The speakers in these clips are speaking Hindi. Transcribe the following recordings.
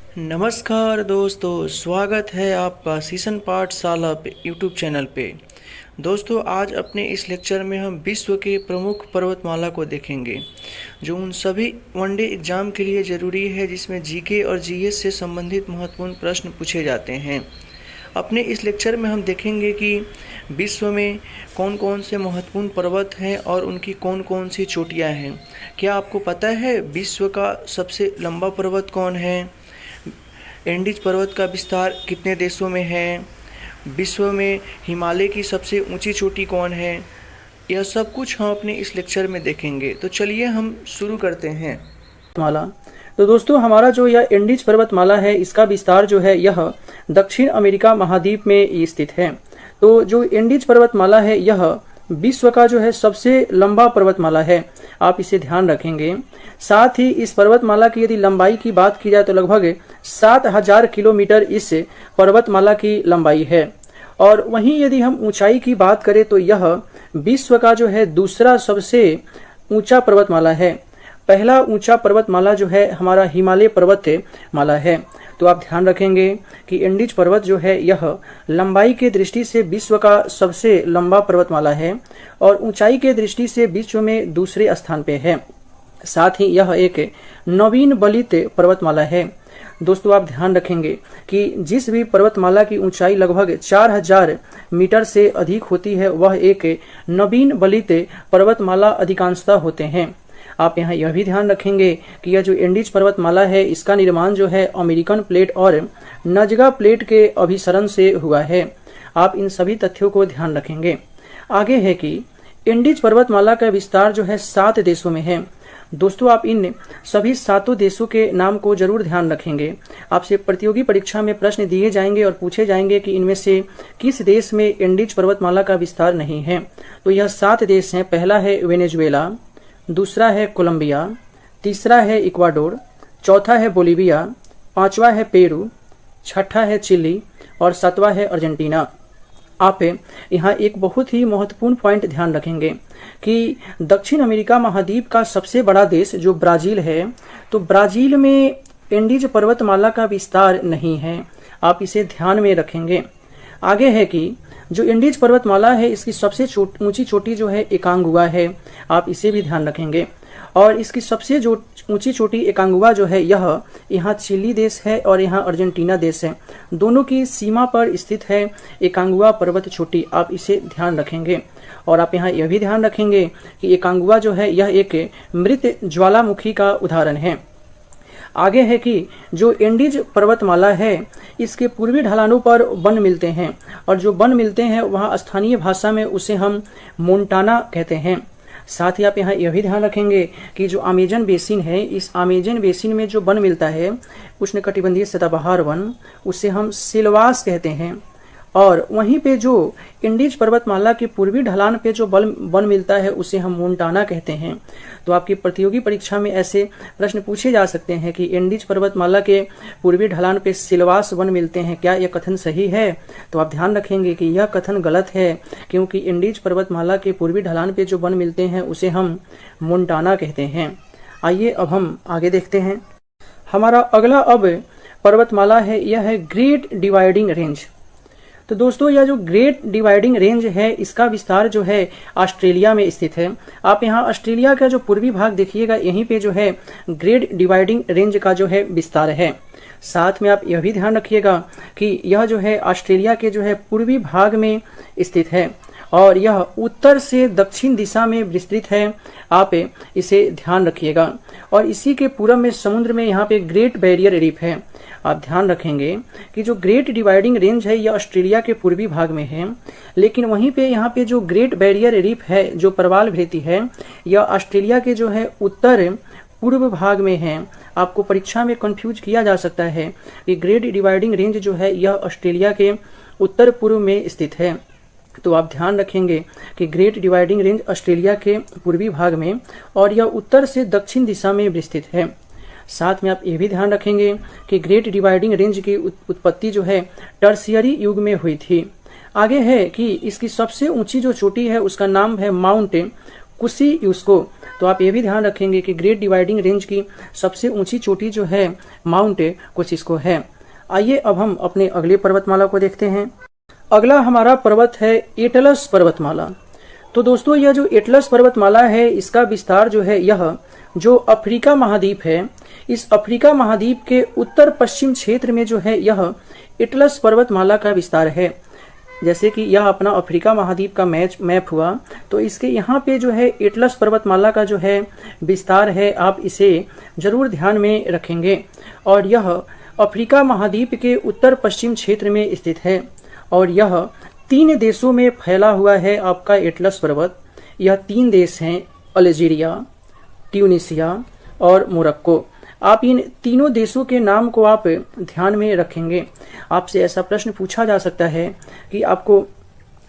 नमस्कार दोस्तों, स्वागत है आपका सीसन पाठशाला पे यूट्यूब चैनल पे। दोस्तों, आज अपने इस लेक्चर में हम विश्व के प्रमुख पर्वतमाला को देखेंगे, जो उन सभी वनडे एग्ज़ाम के लिए ज़रूरी है जिसमें जीके और जीएस से संबंधित महत्वपूर्ण प्रश्न पूछे जाते हैं। अपने इस लेक्चर में हम देखेंगे कि विश्व में कौन कौन से महत्वपूर्ण पर्वत हैं और उनकी कौन कौन सी चोटियाँ हैं। क्या आपको पता है विश्व का सबसे लंबा पर्वत कौन है? एंडीज पर्वत का विस्तार कितने देशों में है? विश्व में हिमालय की सबसे ऊंची चोटी कौन है? यह सब कुछ हम अपने इस लेक्चर में देखेंगे। तो चलिए हम शुरू करते हैं। माला। तो दोस्तों, हमारा जो यह एंडीज पर्वतमाला है, इसका विस्तार जो है यह दक्षिण अमेरिका महाद्वीप में स्थित है। तो जो एंडीज पर्वतमाला है यह विश्व का जो है सबसे लंबा पर्वतमाला है, आप इसे ध्यान रखेंगे। साथ ही इस पर्वतमाला की यदि लंबाई की बात की जाए तो लगभग 7000 किलोमीटर इस पर्वतमाला की लंबाई है। और वहीं यदि हम ऊंचाई की बात करें तो यह विश्व का जो है दूसरा सबसे ऊंचा पर्वतमाला है। पहला ऊंचा पर्वतमाला जो है हमारा हिमालय पर्वतमाला है। तो आप ध्यान रखेंगे कि एंडीज पर्वत जो है यह लंबाई के दृष्टि से विश्व का सबसे लंबा पर्वतमाला है और ऊंचाई के दृष्टि से विश्व में दूसरे स्थान पे है। साथ ही यह एक नवीन बलित पर्वतमाला है। दोस्तों, आप ध्यान रखेंगे कि जिस भी पर्वतमाला की ऊंचाई लगभग 4000 मीटर से अधिक होती है वह एक नवीन बलित पर्वतमाला अधिकांशतः होते हैं। आप यहाँ यह भी ध्यान रखेंगे कि यह जो एंडीज पर्वतमाला है इसका निर्माण जो है अमेरिकन प्लेट और नजगा प्लेट के अभिसरण से हुआ है। आप इन सभी तथ्यों को ध्यान रखेंगे। आगे है कि एंडीज पर्वतमाला का विस्तार जो है 7 देशों में है। दोस्तों, आप इन सभी 7 देशों के नाम को जरूर ध्यान रखेंगे। आपसे प्रतियोगी परीक्षा में प्रश्न दिए जाएंगे और पूछे जाएंगे कि इनमें से किस देश में एंडीज पर्वतमाला का विस्तार नहीं है। तो यह 7 देश हैं। पहला है वेनेजुएला, दूसरा है कोलंबिया, तीसरा है इक्वाडोर, चौथा है बोलीविया, पांचवा है पेरू, छठा है चिली और 7वां है अर्जेंटीना। आप यहाँ एक बहुत ही महत्वपूर्ण पॉइंट ध्यान रखेंगे कि दक्षिण अमेरिका महाद्वीप का सबसे बड़ा देश जो ब्राजील है, तो ब्राजील में एंडीज पर्वतमाला का विस्तार नहीं है। आप इसे ध्यान में रखेंगे। आगे है कि जो एंडीज पर्वतमाला है इसकी सबसे ऊंची चोटी जो है एकांगुआ है। आप इसे भी ध्यान रखेंगे। और इसकी सबसे जो ऊंची चोटी एकांगुआ जो है यह यहाँ चिली देश है और यहाँ अर्जेंटीना देश है। दोनों की सीमा पर स्थित है एकांगुआ पर्वत चोटी। आप इसे ध्यान रखेंगे। और आप यहाँ यह भी ध्यान रखेंगे कि एकांगुआ जो है यह एक मृत ज्वालामुखी का उदाहरण है। आगे है कि जो एंडीज पर्वतमाला है इसके पूर्वी ढलानों पर वन मिलते हैं और जो वन मिलते हैं वहाँ स्थानीय भाषा में उसे हम मोन्टाना कहते हैं। साथ ही आप यहाँ यह भी ध्यान रखेंगे कि जो अमेजन बेसिन है, इस अमेजन बेसिन में जो वन मिलता है उष्णकटिबंधीय सदाबहार वन, उसे हम सिलवास कहते हैं। और वहीं पे जो एंडीज पर्वतमाला के पूर्वी ढलान पे जो वन मिलता है उसे हम मोन्टाना कहते हैं। तो आपकी प्रतियोगी परीक्षा में ऐसे प्रश्न पूछे जा सकते हैं कि एंडीज पर्वतमाला के पूर्वी ढलान पे सिलवास वन मिलते हैं, क्या यह कथन सही है? तो आप ध्यान रखेंगे कि यह कथन गलत है, क्योंकि एंडीज पर्वतमाला के पूर्वी ढलान पे जो वन मिलते हैं उसे हम मोन्टाना कहते हैं। आइए अब हम आगे देखते हैं। हमारा अगला अब पर्वतमाला है, यह है ग्रेट डिवाइडिंग रेंज। तो दोस्तों, यह जो ग्रेट डिवाइडिंग रेंज है इसका विस्तार जो है ऑस्ट्रेलिया में स्थित है। आप यहाँ ऑस्ट्रेलिया का जो पूर्वी भाग देखिएगा, यहीं पे जो है ग्रेट डिवाइडिंग रेंज का जो है विस्तार है। साथ में आप यह भी ध्यान रखिएगा कि यह जो है ऑस्ट्रेलिया के जो है पूर्वी भाग में स्थित है और यह उत्तर से दक्षिण दिशा में विस्तृत है। आप इसे ध्यान रखिएगा। और इसी के पूर्व में समुद्र में यहाँ पे ग्रेट बैरियर रीफ है। आप ध्यान रखेंगे कि जो ग्रेट डिवाइडिंग रेंज है यह ऑस्ट्रेलिया के पूर्वी भाग में है, लेकिन वहीं पे यहाँ पे जो ग्रेट बैरियर रीफ है जो प्रवाल भेदी है यह ऑस्ट्रेलिया के जो है उत्तर पूर्व भाग में है। आपको परीक्षा में कंफ्यूज किया जा सकता है कि ग्रेट डिवाइडिंग रेंज जो है यह ऑस्ट्रेलिया के उत्तर पूर्व में स्थित है। तो आप ध्यान रखेंगे कि ग्रेट डिवाइडिंग रेंज ऑस्ट्रेलिया के पूर्वी भाग में और यह उत्तर से दक्षिण दिशा में विस्तृत है। साथ में आप ये भी ध्यान रखेंगे कि ग्रेट डिवाइडिंग रेंज की उत्पत्ति जो है टर्शियरी युग में हुई थी। आगे है कि इसकी सबसे ऊंची जो चोटी है उसका नाम है माउंट कोसियुस्को। तो आप ये भी ध्यान रखेंगे कि ग्रेट डिवाइडिंग रेंज की सबसे ऊंची चोटी जो है माउंट कोसिस्को है। आइए अब हम अपने अगले पर्वतमाला को देखते हैं। अगला हमारा पर्वत है एटलस पर्वतमाला। तो दोस्तों यह जो एटलस पर्वतमाला है इसका विस्तार जो है यह जो अफ्रीका महाद्वीप है, इस अफ्रीका महाद्वीप के उत्तर पश्चिम क्षेत्र में जो है यह एटलस पर्वतमाला का विस्तार है। जैसे कि यह अपना अफ्रीका महाद्वीप का मैप हुआ, तो इसके यहाँ पे जो है एटलस पर्वतमाला का जो है विस्तार है, आप इसे जरूर ध्यान में रखेंगे। और यह अफ्रीका महाद्वीप के उत्तर पश्चिम क्षेत्र में स्थित है और यह 3 देशों में फैला हुआ है आपका एटलस पर्वत। यह 3 देश हैं, अल्जीरिया, ट्यूनीसिया और मोरक्को। आप इन तीनों देशों के नाम को आप ध्यान में रखेंगे। आपसे ऐसा प्रश्न पूछा जा सकता है कि आपको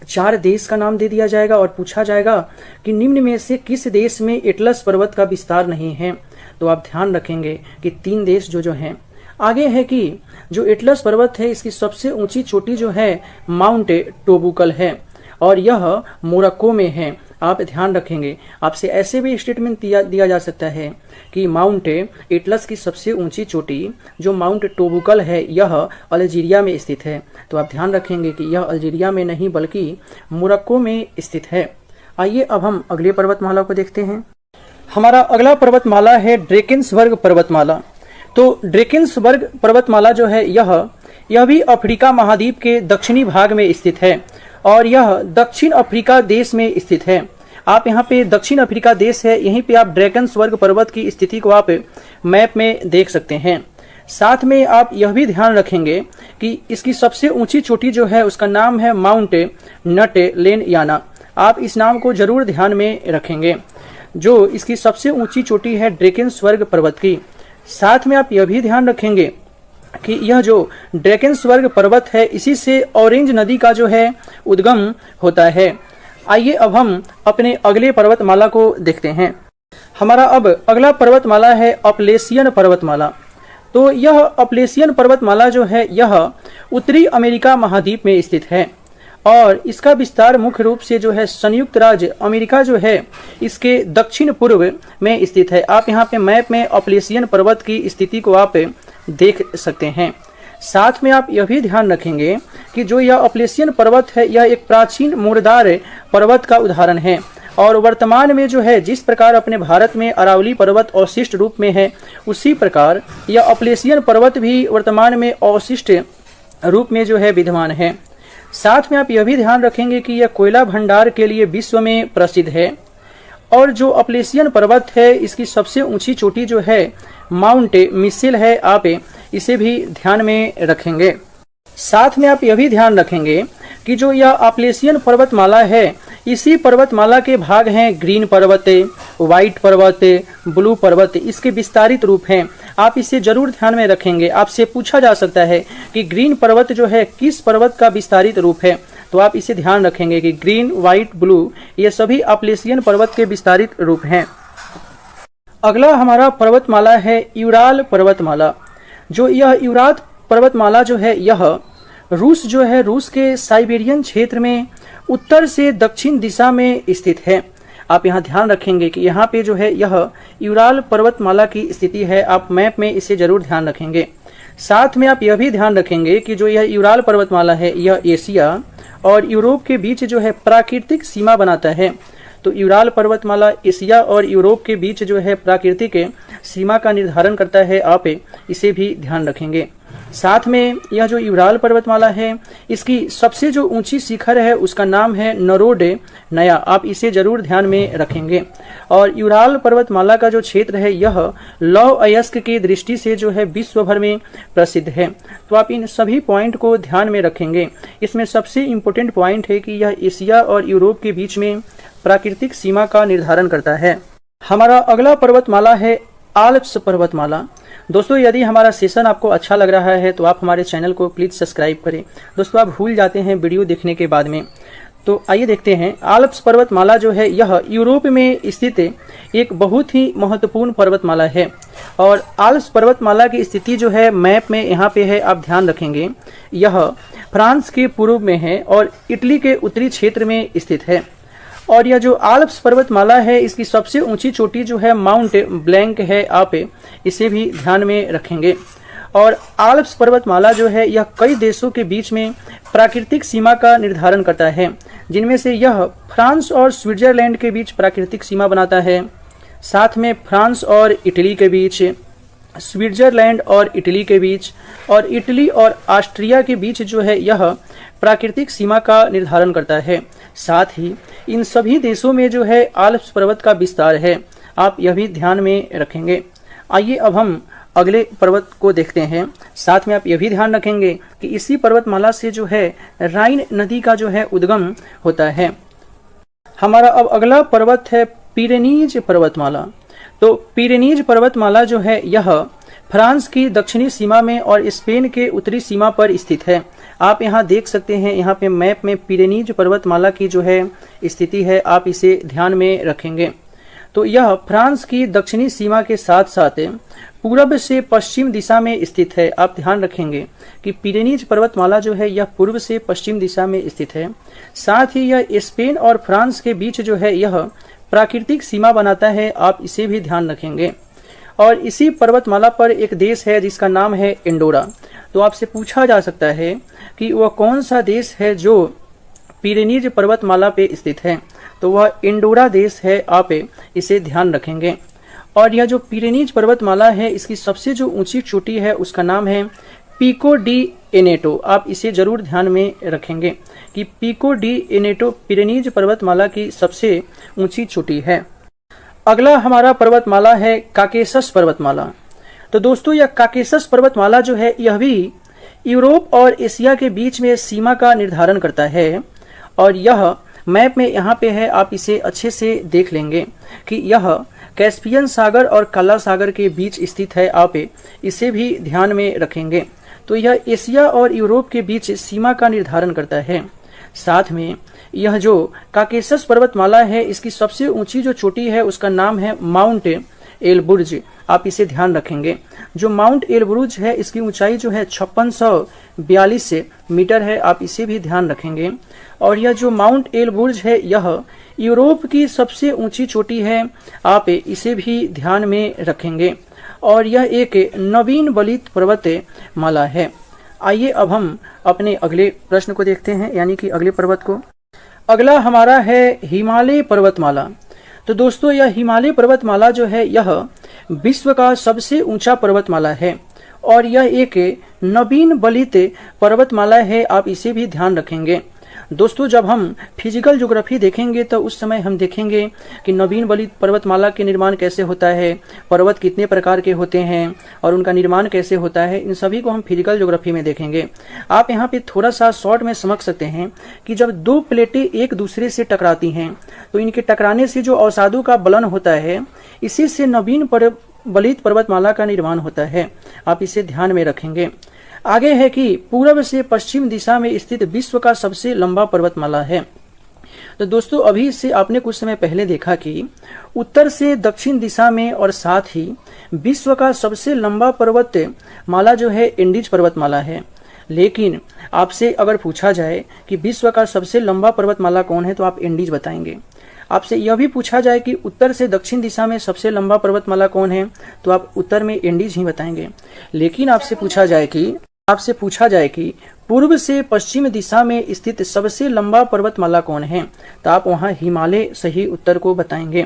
4 देश का नाम दे दिया जाएगा और पूछा जाएगा कि निम्न में से किस देश में एटलस पर्वत का विस्तार नहीं है, तो आप ध्यान रखेंगे कि 3 देश जो हैं। आगे है कि जो एटलस पर्वत है इसकी सबसे ऊंची चोटी जो है माउंट टोबुकल है और यह मोरक्को में है। आप ध्यान रखेंगे। आपसे ऐसे भी स्टेटमेंट दिया जा सकता है कि माउंट एटलस की सबसे ऊंची चोटी जो माउंट टोबुकल है यह अल्जीरिया में स्थित है। तो आप ध्यान रखेंगे कि यह अल्जीरिया में नहीं बल्कि मोरक्को में स्थित है। आइए अब हम अगले पर्वतमाला को देखते हैं। हमारा अगला पर्वतमाला है ड्रेकेंसबर्ग पर्वतमाला। तो ड्रेकेंसबर्ग पर्वतमाला जो है यह भी अफ्रीका महाद्वीप के दक्षिणी भाग में स्थित है और यह दक्षिण अफ्रीका देश में स्थित है। आप यहाँ पे दक्षिण अफ्रीका देश है, यहीं पे आप ड्रेकेंसबर्ग पर्वत की स्थिति को आप मैप में देख सकते हैं। साथ में आप यह भी ध्यान रखेंगे कि इसकी सबसे ऊंची चोटी जो है उसका नाम है माउंट नटलेनयाना। आप इस नाम को जरूर ध्यान में रखेंगे, जो इसकी सबसे ऊंची चोटी है ड्रेकेंसबर्ग पर्वत की। साथ में आप यह भी ध्यान रखेंगे कि यह जो ड्रेकेंसबर्ग पर्वत है इसी से ऑरेंज नदी का जो है उद्गम होता है। आइए अब हम अपने अगले पर्वतमाला को देखते हैं। हमारा अब अगला पर्वतमाला है अपलेशियन पर्वतमाला। तो यह अपलेशियन पर्वतमाला जो है यह उत्तरी अमेरिका महाद्वीप में स्थित है और इसका विस्तार मुख्य रूप से जो है संयुक्त राज्य अमेरिका जो है इसके दक्षिण पूर्व में स्थित है। आप यहाँ पे मैप में अपलेशियन पर्वत की स्थिति को आप देख सकते हैं। साथ में आप यह भी ध्यान रखेंगे कि जो यह अपलेशियन पर्वत है यह एक प्राचीन मोरदार पर्वत का उदाहरण है और वर्तमान में जो है जिस प्रकार अपने भारत में अरावली पर्वत अवशिष्ट रूप में है, उसी प्रकार यह अपलेशियन पर्वत भी वर्तमान में अवशिष्ट रूप में जो है विद्यमान है। साथ में आप यह भी ध्यान रखेंगे कि यह कोयला भंडार के लिए विश्व में प्रसिद्ध है और जो अपलेशियन पर्वत है इसकी सबसे ऊंची चोटी जो है माउंट मिशेल है। आप इसे भी ध्यान में रखेंगे। साथ में आप यह भी ध्यान रखेंगे कि जो यह अपलेशियन पर्वतमाला है इसी पर्वतमाला के भाग हैं ग्रीन पर्वत, व्हाइट पर्वत, ब्लू पर्वत, इसके विस्तारित रूप हैं। आप इसे जरूर ध्यान में रखेंगे। आपसे पूछा जा सकता है कि ग्रीन पर्वत जो है किस पर्वत का विस्तारित रूप है, तो आप इसे ध्यान रखेंगे कि ग्रीन, व्हाइट, ब्लू ये सभी अपलेशियन पर्वत के विस्तारित रूप हैं। अगला हमारा पर्वतमाला है यूराल पर्वतमाला। जो यह यूराल पर्वतमाला जो है यह रूस के साइबेरियन क्षेत्र में उत्तर से दक्षिण दिशा में स्थित है। आप यहाँ ध्यान रखेंगे कि यहाँ पे जो है यह यूराल पर्वतमाला की स्थिति है। आप मैप में इसे जरूर ध्यान रखेंगे। साथ में आप यह भी ध्यान रखेंगे कि जो यह यूराल पर्वतमाला है यह एशिया और यूरोप के बीच जो है प्राकृतिक सीमा बनाता है। तो यूराल पर्वतमाला एशिया और यूरोप के बीच जो है प्राकृतिक सीमा का निर्धारण करता है। आप इसे भी ध्यान रखेंगे। साथ में यह जो यूराल पर्वतमाला है इसकी सबसे जो ऊंची शिखर है उसका नाम है नरोडे नया। आप इसे जरूर ध्यान में रखेंगे। और यूराल पर्वतमाला का जो क्षेत्र है यह लौह अयस्क की दृष्टि से जो है विश्व भर में प्रसिद्ध है। तो आप इन सभी पॉइंट को ध्यान में रखेंगे। इसमें सबसे इम्पोर्टेंट पॉइंट है कि यह एशिया और यूरोप के बीच में प्राकृतिक सीमा का निर्धारण करता है। हमारा अगला पर्वतमाला है आल्प्स पर्वतमाला। दोस्तों यदि हमारा सेशन आपको अच्छा लग रहा है तो आप हमारे चैनल को प्लीज सब्सक्राइब करें। दोस्तों आप भूल जाते हैं वीडियो देखने के बाद में। तो आइए देखते हैं। आल्प्स पर्वतमाला जो है यह यूरोप में स्थित एक बहुत ही महत्वपूर्ण पर्वतमाला है और आल्प्स पर्वतमाला की स्थिति जो है मैप में यहाँ पे है। आप ध्यान रखेंगे यह फ्रांस के पूर्व में है और इटली के उत्तरी क्षेत्र में स्थित है और यह जो आल्प्स पर्वतमाला है इसकी सबसे ऊंची चोटी जो है माउंट ब्लैंक है, आप इसे भी ध्यान में रखेंगे। और आल्प्स पर्वतमाला जो है यह कई देशों के बीच में प्राकृतिक सीमा का निर्धारण करता है, जिनमें से यह फ्रांस और स्विट्जरलैंड के बीच प्राकृतिक सीमा बनाता है। साथ में फ्रांस और इटली के बीच, स्विट्जरलैंड और इटली के बीच, और इटली और ऑस्ट्रिया के बीच जो है यह प्राकृतिक सीमा का निर्धारण करता है। साथ ही इन सभी देशों में जो है आल्प्स पर्वत का विस्तार है, आप यह भी ध्यान में रखेंगे। आइए अब हम अगले पर्वत को देखते हैं। साथ में आप यह भी ध्यान रखेंगे कि इसी पर्वतमाला से जो है राइन नदी का जो है उद्गम होता है। हमारा अब अगला पर्वत है पिरेनीज पर्वतमाला। तो पिरेनीज पर्वतमाला जो है यह फ्रांस की दक्षिणी सीमा में और स्पेन के उत्तरी सीमा पर स्थित है। आप यहाँ देख सकते हैं, यहाँ पे मैप में पिरेनीज पर्वतमाला की जो है स्थिति है, आप इसे ध्यान में रखेंगे। तो यह फ्रांस की दक्षिणी सीमा के साथ साथ पूर्व से पश्चिम दिशा में स्थित है। आप ध्यान रखेंगे कि पिरेनीज पर्वतमाला जो है यह पूर्व से पश्चिम दिशा में स्थित है। साथ ही यह स्पेन और फ्रांस के बीच जो है यह प्राकृतिक सीमा बनाता है, आप इसे भी ध्यान रखेंगे। और इसी पर्वतमाला पर एक देश है जिसका नाम है एंडोरा। तो आपसे पूछा जा सकता है कि वह कौन सा देश है जो पिरेनीज पर्वतमाला पे स्थित है, तो वह एंडोरा देश है, आप इसे ध्यान रखेंगे। और यह जो पिरेनीज पर्वतमाला है इसकी सबसे जो ऊंची चोटी है उसका नाम है पिको डी एनेटो। आप इसे जरूर ध्यान में रखेंगे कि पिको डी एनेटो पिरेनीज पर्वतमाला की सबसे ऊंची चोटी है। अगला हमारा पर्वतमाला है काकेशस पर्वतमाला। तो दोस्तों यह काकेशस पर्वतमाला जो है यह भी यूरोप और एशिया के बीच में सीमा का निर्धारण करता है। और यह मैप में यहाँ पे है, आप इसे अच्छे से देख लेंगे कि यह कैस्पियन सागर और काला सागर के बीच स्थित है, आप इसे भी ध्यान में रखेंगे। तो यह एशिया और यूरोप के बीच सीमा का निर्धारण करता है। साथ में यह जो काकेशस पर्वतमाला है इसकी सबसे ऊंची जो चोटी है उसका नाम है माउंट एलबुर्ज, आप इसे ध्यान रखेंगे। जो माउंट एलबुर्ज है इसकी ऊंचाई जो है 5642 मीटर है, आप इसे भी ध्यान रखेंगे। और यह जो माउंट एलबुर्ज है यह यूरोप की सबसे ऊंची चोटी है, आप इसे भी ध्यान में रखेंगे। और यह एक नवीन बलित पर्वत माला है। आइए अब हम अपने अगले प्रश्न को देखते हैं, यानी कि अगले पर्वत को। अगला हमारा है हिमालय पर्वतमाला। तो दोस्तों यह हिमालय पर्वतमाला जो है यह विश्व का सबसे ऊंचा पर्वतमाला है और यह एक नवीन बलित पर्वतमाला है, आप इसे भी ध्यान रखेंगे। दोस्तों जब हम फिजिकल ज्योग्राफी देखेंगे तो उस समय हम देखेंगे कि नवीन बलित पर्वतमाला के निर्माण कैसे होता है, पर्वत कितने प्रकार के होते हैं और उनका निर्माण कैसे होता है, इन सभी को हम फिजिकल ज्योग्राफी में देखेंगे। आप यहाँ पे थोड़ा सा शॉर्ट में समझ सकते हैं कि जब दो प्लेटें एक दूसरे से टकराती हैं तो इनके टकराने से जो अवसादों का बलन होता है इसी से नवीन बलित पर्वतमाला का निर्माण होता है, आप इसे ध्यान में रखेंगे। आगे है कि पूर्व से पश्चिम दिशा में स्थित विश्व का सबसे लंबा पर्वतमाला है। तो दोस्तों अभी इससे आपने कुछ समय पहले देखा कि उत्तर से दक्षिण दिशा में और साथ ही विश्व का सबसे लंबा पर्वतमाला जो है एंडीज पर्वतमाला है। लेकिन आपसे अगर पूछा जाए कि विश्व का सबसे लंबा पर्वतमाला कौन है तो आप एंडीज बताएंगे। आपसे यह भी पूछा जाए कि उत्तर से दक्षिण दिशा में सबसे लंबा पर्वतमाला कौन है तो आप उत्तर में एंडीज ही बताएंगे। लेकिन आपसे पूछा जाए कि पूर्व से पश्चिम दिशा में स्थित सबसे लंबा पर्वतमाला कौन है तो आप वहां हिमालय सही उत्तर को बताएंगे।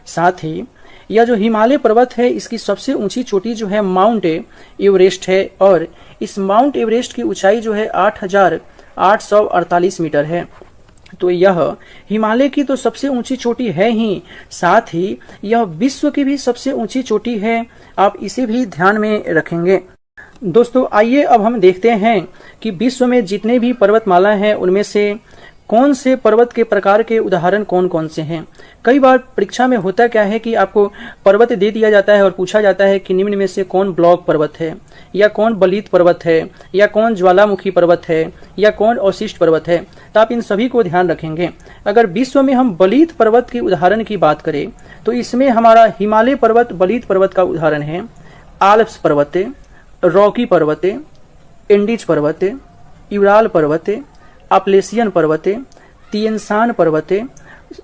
साथ ही यह जो हिमालय पर्वत है इसकी सबसे ऊंची चोटी जो है माउंट एवरेस्ट है और इस माउंट एवरेस्ट की ऊंचाई जो है 8848 मीटर है। तो यह हिमालय की तो सबसे ऊंची चोटी है ही, साथ ही यह विश्व की भी सबसे ऊंची चोटी है, आप इसे भी ध्यान में रखेंगे। दोस्तों आइए अब हम देखते हैं कि विश्व में जितने भी पर्वतमाला हैं उनमें से कौन से पर्वत के प्रकार के उदाहरण कौन कौन से हैं। कई बार परीक्षा में होता क्या है कि आपको पर्वत दे दिया जाता है और पूछा जाता है कि निम्न में से कौन ब्लॉक पर्वत है या कौन बलित पर्वत है या कौन ज्वालामुखी पर्वत है या कौन अवशिष्ट पर्वत है, तो आप इन सभी को ध्यान रखेंगे। अगर विश्व में हम बलित पर्वत के उदाहरण की बात करें तो इसमें हमारा हिमालय पर्वत बलित पर्वत का उदाहरण है, आल्प्स पर्वत, रॉकी पर्वत, एंडीज पर्वत, यूराल पर्वत, अपलेशियन पर्वत, तिएनशान पर्वत,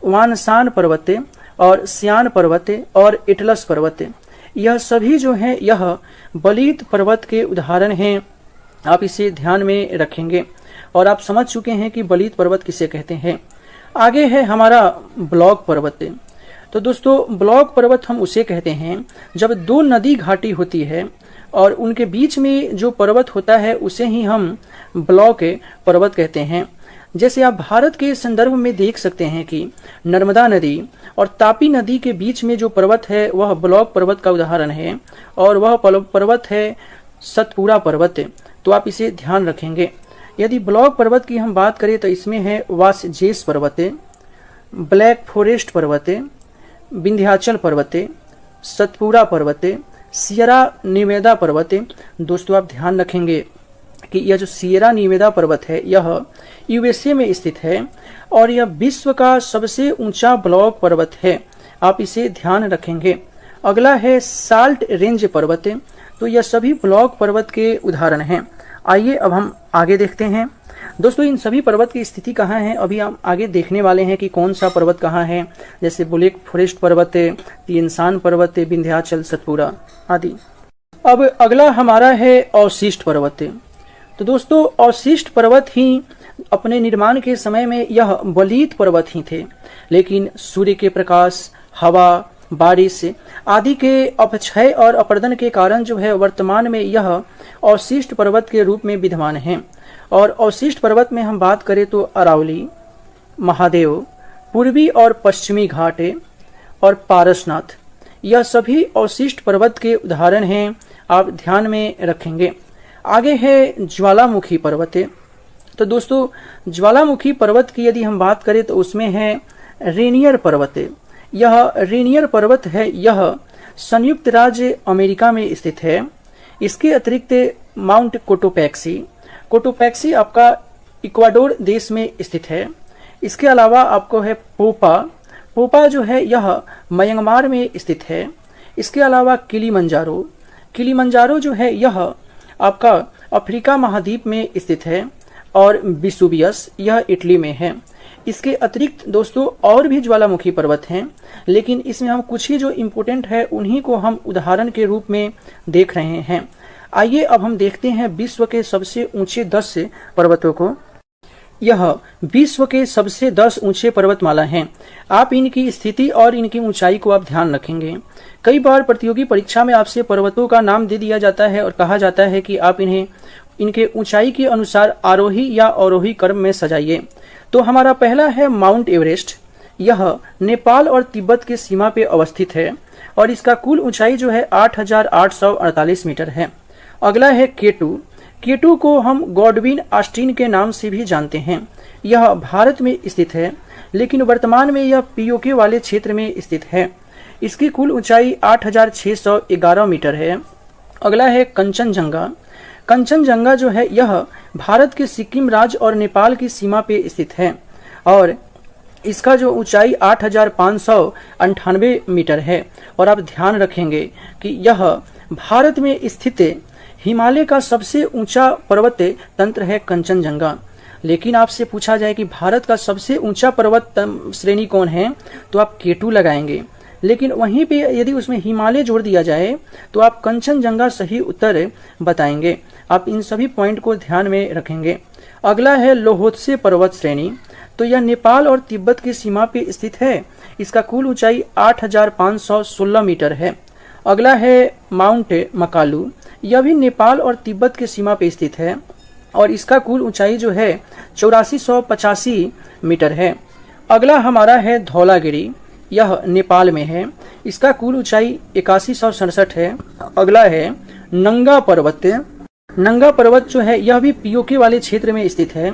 वानसान पर्वत और सियान पर्वत और एटलस पर्वत, यह सभी जो हैं यह बलीत पर्वत के उदाहरण हैं। आप इसे ध्यान में रखेंगे और आप समझ चुके हैं कि बलीत पर्वत किसे कहते हैं। आगे है हमारा ब्लॉक पर्वत। तो दोस्तों ब्लॉक पर्वत हम उसे कहते हैं जब दो नदी घाटी होती है और उनके बीच में जो पर्वत होता है उसे ही हम ब्लॉक पर्वत कहते हैं। जैसे आप भारत के संदर्भ में देख सकते हैं कि नर्मदा नदी और तापी नदी के बीच में जो पर्वत है वह ब्लॉक पर्वत का उदाहरण है और वह पर्वत है सतपुड़ा पर्वत। तो आप इसे ध्यान रखेंगे। यदि ब्लॉक पर्वत की हम बात करें तो इसमें है वासजेस पर्वत, ब्लैक फॉरेस्ट पर्वत, विंध्याचल पर्वत, सतपुड़ा पर्वत, सियरा निवेदा पर्वत। दोस्तों आप ध्यान रखेंगे कि यह जो सियरा निवेदा पर्वत है यह यूएसए में स्थित है और यह विश्व का सबसे ऊंचा ब्लॉक पर्वत है। आप इसे ध्यान रखेंगे। अगला है साल्ट रेंज पर्वत। तो यह सभी ब्लॉक पर्वत के उदाहरण हैं। आइए अब हम आगे देखते हैं। दोस्तों इन सभी पर्वत की स्थिति कहाँ है अभी हम आगे देखने वाले हैं कि कौन सा पर्वत कहाँ है। जैसे ब्लैक फॉरेस्ट पर्वत, तीनसान पर्वत, विंध्याचल, सतपुड़ा आदि। अब अगला हमारा है अवशिष्ट पर्वत। तो दोस्तों अवशिष्ट पर्वत ही अपने निर्माण के समय में यह बलीत पर्वत ही थे, लेकिन सूर्य के प्रकाश, हवा, बारिश आदि के अपक्षय और अपर्दन के कारण जो है वर्तमान में यह अवशिष्ट पर्वत के रूप में विद्यमान है। और अवशिष्ट पर्वत में हम बात करें तो अरावली, महादेव, पूर्वी और पश्चिमी घाट और पारसनाथ, यह सभी अवशिष्ट पर्वत के उदाहरण हैं। आप ध्यान में रखेंगे। आगे है ज्वालामुखी पर्वत। तो दोस्तों ज्वालामुखी पर्वत की यदि हम बात करें तो उसमें है रेनियर पर्वत। यह रेनियर पर्वत है, यह संयुक्त राज्य अमेरिका में स्थित है। इसके अतिरिक्त माउंट कोटोपैक्सी आपका इक्वाडोर देश में स्थित है। इसके अलावा आपको है पोपा जो है यह म्यांमार में स्थित है। इसके अलावा किलीमंजारो जो है यह आपका अफ्रीका महाद्वीप में स्थित है और विसुवियस यह इटली में है। इसके अतिरिक्त दोस्तों और भी ज्वालामुखी पर्वत हैं, लेकिन इसमें हम कुछ ही जो इम्पोर्टेंट है उन्हीं को हम उदाहरण के रूप में देख रहे हैं। आइए अब हम देखते हैं विश्व के सबसे ऊंचे 10 पर्वतों को। यह विश्व के सबसे 10 ऊंचे पर्वतमाला हैं। आप इनकी स्थिति और इनकी ऊंचाई को आप ध्यान रखेंगे। कई बार प्रतियोगी परीक्षा में आपसे पर्वतों का नाम दे दिया जाता है और कहा जाता है कि आप इन्हें इनके ऊंचाई के अनुसार आरोही या अवरोही क्रम में सजाइए। तो हमारा पहला है माउंट एवरेस्ट। यह नेपाल और तिब्बत की सीमा पे अवस्थित है और इसका कुल ऊंचाई जो है 8,848 मीटर है। अगला है केटू को हम गॉडविन ऑस्टिन के नाम से भी जानते हैं। यह भारत में स्थित है, लेकिन वर्तमान में यह पीओके वाले क्षेत्र में स्थित है। इसकी कुल ऊंचाई 8,611 मीटर है। अगला है कंचनजंगा जो है यह भारत के सिक्किम राज्य और नेपाल की सीमा पे स्थित है और इसका जो ऊंचाई 8,598 मीटर है। और आप ध्यान रखेंगे कि यह भारत में स्थित हिमालय का सबसे ऊंचा पर्वत तंत्र है कंचनजंगा। लेकिन आपसे पूछा जाए कि भारत का सबसे ऊंचा पर्वत श्रेणी कौन है तो आप केटू लगाएंगे, लेकिन वहीं पे यदि उसमें हिमालय जोड़ दिया जाए तो आप कंचनजंगा सही उत्तर बताएंगे। आप इन सभी पॉइंट को ध्यान में रखेंगे। अगला है लोहोत्से पर्वत श्रेणी। तो यह नेपाल और तिब्बत की सीमा पे स्थित है। इसका कुल ऊंचाई 8,516 मीटर है। अगला है माउंट मकालू। यह भी नेपाल और तिब्बत की सीमा पे स्थित है और इसका कुल ऊंचाई जो है 8485 मीटर है। अगला हमारा है धौलागिरी। यह नेपाल में है। इसका कुल ऊंचाई 8167 है। अगला है नंगा पर्वत जो है यह भी पीओके वाले क्षेत्र में स्थित है।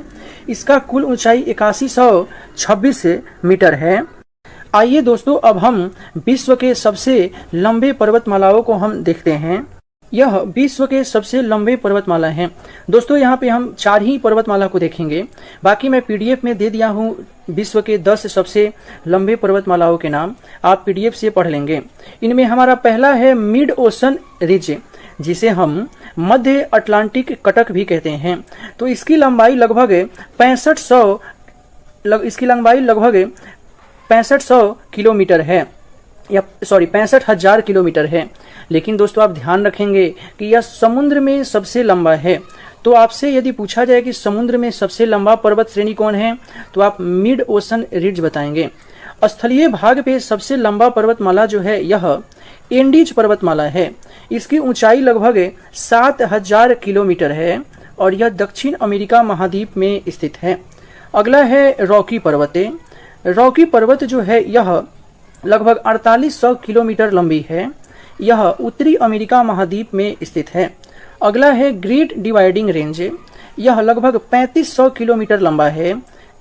इसका कुल ऊंचाई 8126 मीटर है। आइए दोस्तों अब हम विश्व के सबसे लंबे पर्वतमालाओं को हम देखते हैं। यह विश्व के सबसे लंबे पर्वतमाला हैं। दोस्तों यहाँ पे हम 4 ही पर्वतमाला को देखेंगे, बाकी मैं पीडीएफ में दे दिया हूँ विश्व के 10 सबसे लंबे पर्वतमालाओं के नाम। आप पीडीएफ से पढ़ लेंगे। इनमें हमारा पहला है मिड ओशन रिज, जिसे हम मध्य अटलांटिक कटक भी कहते हैं। तो इसकी लंबाई लगभग 6500 किलोमीटर है, या 65,000 किलोमीटर है। लेकिन दोस्तों आप ध्यान रखेंगे कि यह समुद्र में सबसे लंबा है। तो आपसे यदि पूछा जाए कि समुद्र में सबसे लंबा पर्वत श्रेणी कौन है, तो आप मिड ओशन रिज बताएंगे। स्थलीय भाग पे सबसे लंबा पर्वतमाला जो है यह एंडीज पर्वतमाला है। इसकी ऊंचाई लगभग 7,000 किलोमीटर है और यह दक्षिण अमेरिका महाद्वीप में स्थित है। अगला है रॉकी पर्वत। रॉकी पर्वत जो है यह लगभग 4800 किलोमीटर लंबी है। यह उत्तरी अमेरिका महाद्वीप में स्थित है। अगला है ग्रेट डिवाइडिंग रेंज। यह लगभग 3500 किलोमीटर लंबा है।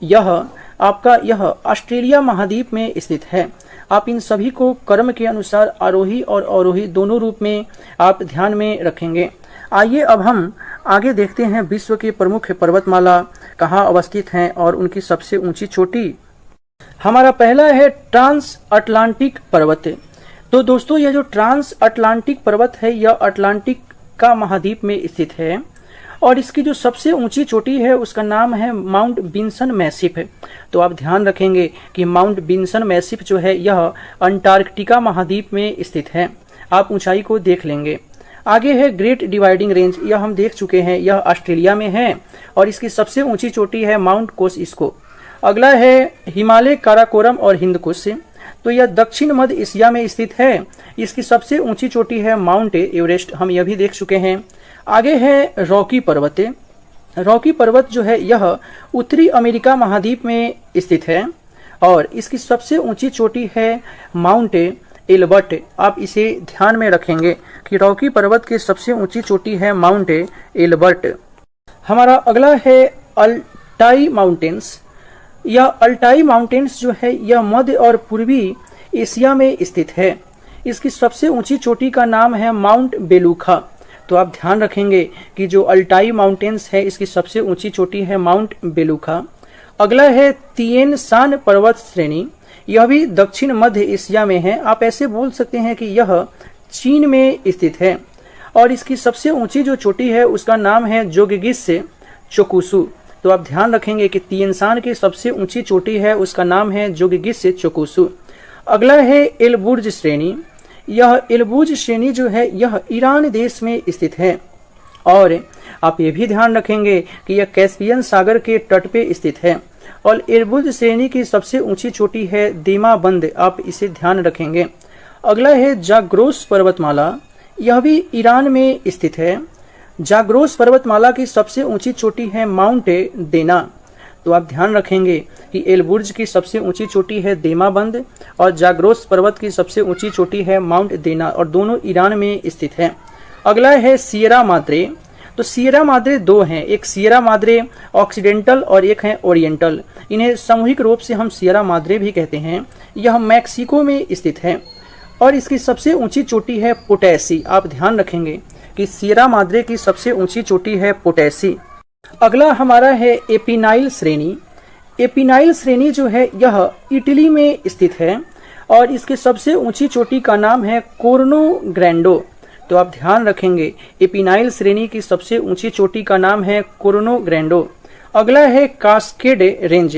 यह ऑस्ट्रेलिया महाद्वीप में स्थित है। आप इन सभी को क्रम के अनुसार आरोही और अवरोही दोनों रूप में आप ध्यान में रखेंगे। आइए अब हम आगे देखते हैं विश्व की प्रमुख पर्वतमाला कहाँ अवस्थित हैं और उनकी सबसे ऊंची चोटी। हमारा पहला है ट्रांस अटलांटिक पर्वत। तो दोस्तों यह जो ट्रांस अटलांटिक पर्वत है यह अटलांटिक का महाद्वीप में स्थित है और इसकी जो सबसे ऊंची चोटी है उसका नाम है माउंट विंसन मैसिफ। तो आप ध्यान रखेंगे कि माउंट विंसन मैसिफ जो है यह अंटार्कटिका महाद्वीप में स्थित है। आप ऊंचाई को देख लेंगे। आगे है ग्रेट डिवाइडिंग रेंज। यह हम देख चुके हैं, यह ऑस्ट्रेलिया में है और इसकी सबसे ऊंची चोटी है माउंट कोसिस्को। अगला है हिमालय काराकोरम और हिंदकुश। तो यह दक्षिण मध्य एशिया में स्थित है। इसकी सबसे ऊंची चोटी है माउंट एवरेस्ट, हम यह भी देख चुके हैं। आगे है रॉकी पर्वत। रॉकी पर्वत जो है यह उत्तरी अमेरिका महाद्वीप में स्थित है और इसकी सबसे ऊंची चोटी है माउंट एल्बर्ट। आप इसे ध्यान में रखेंगे कि रॉकी पर्वत की सबसे ऊंची चोटी है माउंट एल्बर्ट। हमारा अगला है अल्टाई माउंटेन्स। यह अल्टाई माउंटेन्स जो है यह मध्य और पूर्वी एशिया में स्थित है। इसकी सबसे ऊंची चोटी का नाम है माउंट बेलूखा। तो आप ध्यान रखेंगे कि जो अल्टाई माउंटेन्स है इसकी सबसे ऊंची चोटी है माउंट बेलूखा। अगला है तिएन शान पर्वत श्रेणी। यह भी दक्षिण मध्य एशिया में है। आप ऐसे बोल सकते हैं कि यह चीन में स्थित है और इसकी सबसे ऊंची जो चोटी है उसका नाम है जोगिगिस चोकुसु। तो आप ध्यान रखेंगे कि तिएन शान की सबसे ऊंची चोटी है उसका नाम है जोगिगिस चोकुसु। अगला है एलबुर्ज श्रेणी। यह एलबुर्ज श्रेणी जो है यह ईरान देश में स्थित है और आप ये भी ध्यान रखेंगे कि यह कैस्पियन सागर के तट पे स्थित है और एलबुर्ज श्रेणी की सबसे ऊंची चोटी है देमाबंद। आप इसे ध्यान रखेंगे। अगला है जाग्रोस पर्वतमाला। यह भी ईरान में स्थित है। जाग्रोस पर्वतमाला की सबसे ऊंची चोटी है माउंट देना। तो आप ध्यान रखेंगे कि एलबुर्ज की सबसे ऊंची चोटी है देमाबंद और जाग्रोस पर्वत की सबसे ऊंची चोटी है माउंट देना और दोनों ईरान में स्थित है। अगला है सियरा माद्रे। तो सियरा माद्रे दो हैं, एक सियरा माद्रे ऑक्सीडेंटल और एक है ओरिएंटल। इन्हें सामूहिक रूप से हम सियरा माद्रे भी कहते हैं। यह मैक्सिको में स्थित है और इसकी सबसे ऊंची चोटी है पोटैसी। आप ध्यान रखेंगे कि सियरा माद्रे की सबसे ऊंची चोटी है पोटैसी। अगला हमारा है एपिनाइल श्रेणी। एपिनाइल श्रेणी जो है यह इटली में स्थित है और इसकी सबसे ऊंची चोटी का नाम है कोर्नो ग्रैंडो। तो आप ध्यान रखेंगे एपिनाइल श्रेणी की सबसे ऊंची चोटी का नाम है कोर्नो ग्रैंडो। अगला है कास्केड रेंज।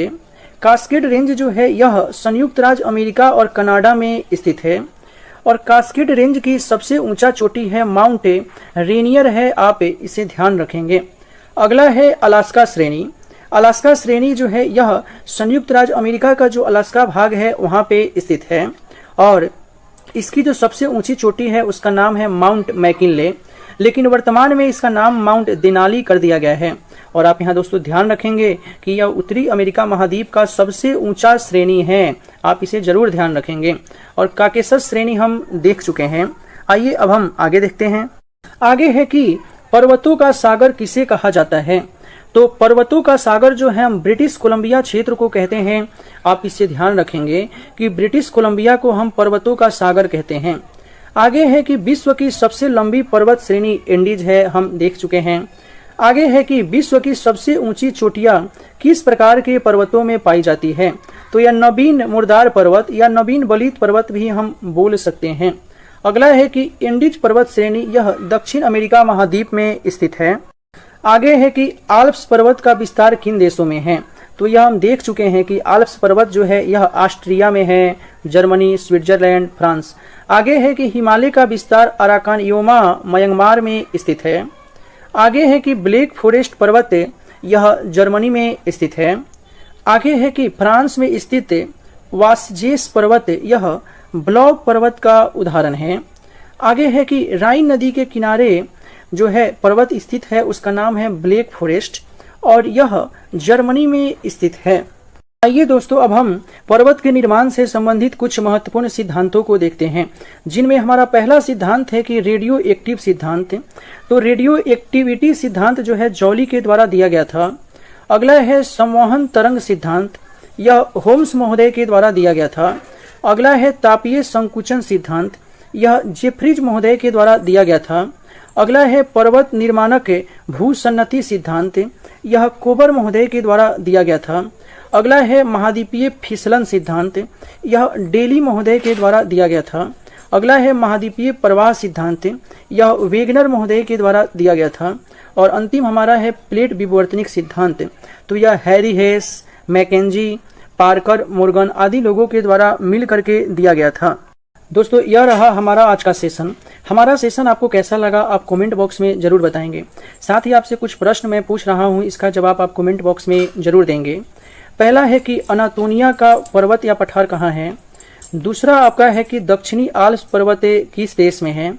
कास्केड रेंज जो है यह संयुक्त राज्य अमेरिका और कनाडा में स्थित है और कास्केड रेंज की सबसे ऊंचा चोटी है माउंट रेनियर है। आप इसे ध्यान रखेंगे। अगला है अलास्का श्रेणी। अलास्का श्रेणी जो है यह संयुक्त राज्य अमेरिका का जो अलास्का भाग है वहां पे स्थित है और इसकी जो सबसे ऊंची चोटी है उसका नाम है माउंट मैकिनले, लेकिन वर्तमान में इसका नाम माउंट देनाली कर दिया गया है। और आप यहाँ दोस्तों ध्यान रखेंगे कि यह उत्तरी अमेरिका महाद्वीप का सबसे ऊंचा श्रेणी है। आप इसे जरूर ध्यान रखेंगे। और काकेशस श्रेणी हम देख चुके हैं। आइए अब हम आगे देखते हैं। आगे है कि पर्वतों का सागर किसे कहा जाता है। तो पर्वतों का सागर जो है हम ब्रिटिश कोलंबिया क्षेत्र को कहते हैं। आप इससे ध्यान रखेंगे कि ब्रिटिश कोलंबिया को हम पर्वतों का सागर कहते हैं। आगे है कि विश्व की सबसे लंबी पर्वत श्रेणी एंडीज है, हम देख चुके हैं। आगे है कि विश्व की सबसे ऊंची चोटियां किस प्रकार के पर्वतों में पाई जाती है। तो यह नवीन मुर्दार पर्वत या नवीन बलित पर्वत भी हम बोल सकते हैं। अगला है कि एंडीज पर्वत श्रेणी यह दक्षिण अमेरिका महाद्वीप में स्थित है। आगे है कि आल्प्स पर्वत का विस्तार किन देशों में है। तो यह हम देख चुके हैं कि आल्प्स पर्वत जो है यह ऑस्ट्रिया में है, जर्मनी, स्विट्जरलैंड, फ्रांस। आगे है कि हिमालय का विस्तार अराकानयोमा म्यांमार में स्थित है। आगे है कि ब्लैक फॉरेस्ट पर्वत यह जर्मनी में स्थित है। आगे है कि फ्रांस में स्थित वासजेस पर्वत यह ब्लॉग पर्वत का उदाहरण है। आगे है कि राइन नदी के किनारे जो है पर्वत स्थित है, उसका नाम है ब्लैक फॉरेस्ट और यह जर्मनी में स्थित है। आइए दोस्तों, अब हम पर्वत के निर्माण से संबंधित कुछ महत्वपूर्ण सिद्धांतों को देखते हैं, जिनमें हमारा पहला सिद्धांत है कि रेडियो एक्टिव सिद्धांत। तो रेडियो एक्टिविटी सिद्धांत जो है जॉली के द्वारा दिया गया था। अगला है संवहन तरंग सिद्धांत, यह होम्स महोदय के द्वारा दिया गया था। अगला है तापीय संकुचन सिद्धांत, यह जेफ्रीज महोदय के द्वारा दिया गया था। अगला है पर्वत निर्माणक भूसन्नति सिद्धांत, यह कोबर महोदय के द्वारा दिया गया था। अगला है महाद्वीपीय फिसलन सिद्धांत, यह डेली महोदय के द्वारा दिया गया था। अगला है महाद्वीपीय प्रवाह सिद्धांत, यह वेगनर महोदय के द्वारा दिया गया था। और अंतिम हमारा है प्लेट विवर्तनिक सिद्धांत, तो यह Harry Hess, Mackenzie, Parker, Morgan आदि लोगों के द्वारा मिल करके दिया गया था। दोस्तों, यह रहा हमारा आज का सेशन। हमारा सेशन आपको कैसा लगा आप कमेंट बॉक्स में जरूर बताएंगे। साथ ही आपसे कुछ प्रश्न मैं पूछ रहा हूं, इसका जवाब आप कमेंट बॉक्स में जरूर देंगे। पहला है कि अनातोनिया का पर्वत या पठार कहाँ है। दूसरा आपका है कि दक्षिणी आल्प्स पर्वत किस देश में है।